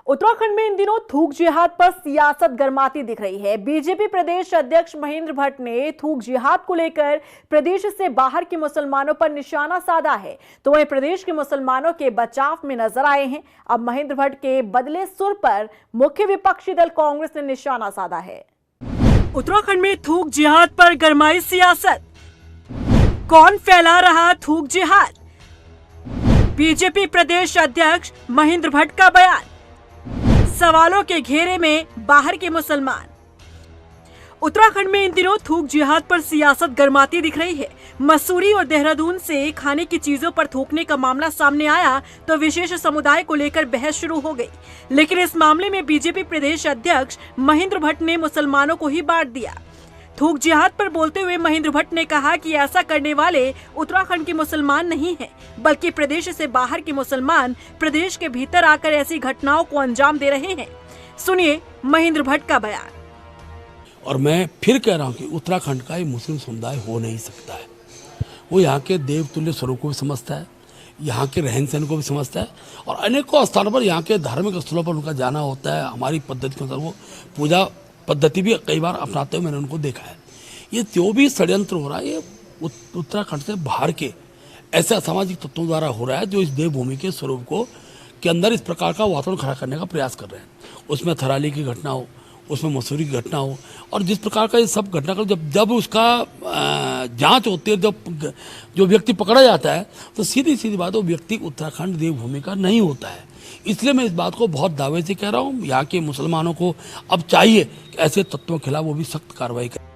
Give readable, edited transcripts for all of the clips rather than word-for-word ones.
उत्तराखंड में इन दिनों थूक जिहाद पर सियासत गरमाती दिख रही है। बीजेपी प्रदेश अध्यक्ष महेंद्र भट्ट ने थूक जिहाद को लेकर प्रदेश से बाहर के मुसलमानों पर निशाना साधा है, तो वहीं प्रदेश के मुसलमानों के बचाव में नजर आए हैं। अब महेंद्र भट्ट के बदले सुर पर मुख्य विपक्षी दल कांग्रेस ने निशाना साधा है। उत्तराखंड में थूक जिहाद पर गरमाई सियासत, कौन फैला रहा थूक जिहाद? बीजेपी प्रदेश अध्यक्ष महेंद्र भट्ट का बयान, सवालों के घेरे में बाहर के मुसलमान। उत्तराखंड में इन दिनों थूक जिहाद पर सियासत गरमाती दिख रही है। मसूरी और देहरादून से खाने की चीजों पर थूकने का मामला सामने आया तो विशेष समुदाय को लेकर बहस शुरू हो गई, लेकिन इस मामले में बीजेपी प्रदेश अध्यक्ष महेंद्र भट्ट ने मुसलमानों को ही बांट दिया। थूक जिहाद पर बोलते हुए महेंद्र भट्ट ने कहा कि ऐसा करने वाले उत्तराखंड के मुसलमान नहीं हैं, बल्कि प्रदेश से बाहर के मुसलमान प्रदेश के भीतर आकर ऐसी घटनाओं को अंजाम दे रहे हैं। सुनिए महेंद्र भट्ट का बयान। और मैं फिर कह रहा हूँ कि उत्तराखंड का ये मुस्लिम समुदाय हो नहीं सकता है। वो यहाँ के देवतुल्य स्वरूप को भी समझता है, यहाँ के रहन सहन को भी समझता है, और अनेकों स्थानों पर यहाँ के धार्मिक स्थलों पर उनका जाना होता है। हमारी पद्धति के अनुसार वो पूजा पद्धति भी कई बार अपनाते हुए मैंने उनको देखा है। ये जो भी षड्यंत्र हो रहा है ये उत्तराखंड से बाहर के ऐसे असामाजिक तत्वों द्वारा हो रहा है, जो इस देवभूमि के स्वरूप को के अंदर इस प्रकार का वातावरण खड़ा करने का प्रयास कर रहे हैं। उसमें थराली की घटना हो, उसमें मसूरी की घटना हो, और जिस प्रकार का ये सब घटना कर जब उसका जांच होती है, जब जो व्यक्ति पकड़ा जाता है तो सीधी सीधी बात वो व्यक्ति उत्तराखंड देवभूमि का नहीं होता है। इसलिए मैं इस बात को बहुत दावे से कह रहा हूँ, यहाँ के मुसलमानों को अब चाहिए कि ऐसे तत्वों के खिलाफ वो भी सख्त कार्रवाई करें।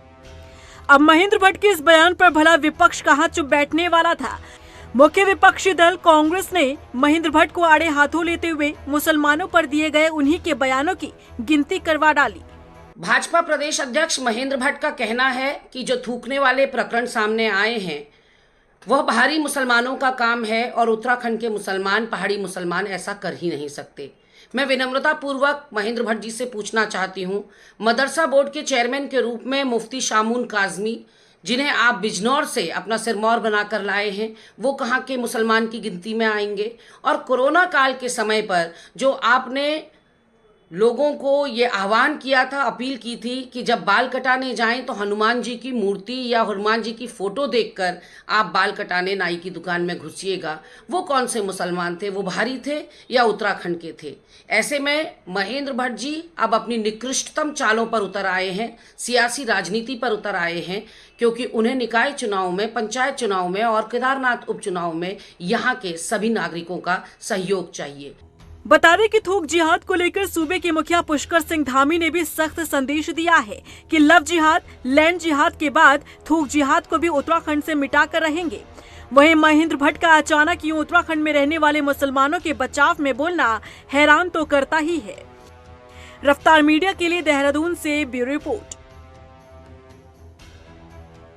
अब महेंद्र भट्ट के इस बयान पर भला विपक्ष कहाँ चुप बैठने वाला था। मुख्य विपक्षी दल कांग्रेस ने महेंद्र भट्ट को आड़े हाथों लेते हुए मुसलमानों पर दिए गए उन्हीं के बयानों की गिनती करवा डाली। भाजपा प्रदेश अध्यक्ष महेंद्र भट्ट का कहना है कि जो थूकने वाले प्रकरण सामने आए हैं वह बाहरी मुसलमानों का काम है, और उत्तराखंड के मुसलमान, पहाड़ी मुसलमान ऐसा कर ही नहीं सकते। मैं विनम्रता पूर्वक महेंद्र भट्ट जी से पूछना चाहती हूँ, मदरसा बोर्ड के चेयरमैन के रूप में मुफ्ती शामून काजमी, जिन्हें आप बिजनौर से अपना सिरमौर बनाकर लाए हैं, वो कहाँ के मुसलमान की गिनती में आएंगे? और कोरोना काल के समय पर जो आपने लोगों को ये आह्वान किया था, अपील की थी कि जब बाल कटाने जाएं तो हनुमान जी की मूर्ति या हनुमान जी की फोटो देखकर आप बाल कटाने नाई की दुकान में घुसिएगा, वो कौन से मुसलमान थे? वो बाहरी थे या उत्तराखंड के थे? ऐसे में महेंद्र भट्ट जी अब अपनी निकृष्टतम चालों पर उतर आए हैं, सियासी राजनीति पर उतर आए हैं, क्योंकि उन्हें निकाय चुनाव में, पंचायत चुनाव में और केदारनाथ उपचुनाव में यहाँ के सभी नागरिकों का सहयोग चाहिए। बता दें कि थूक जिहाद को लेकर सूबे के मुखिया पुष्कर सिंह धामी ने भी सख्त संदेश दिया है कि लव जिहाद, लैंड जिहाद के बाद थूक जिहाद को भी उत्तराखंड से मिटाकर रहेंगे। वहीं महेंद्र भट्ट का अचानक यूं उत्तराखंड में रहने वाले मुसलमानों के बचाव में बोलना हैरान तो करता ही है। रफ्तार मीडिया के लिए देहरादून से ब्यूरो रिपोर्ट।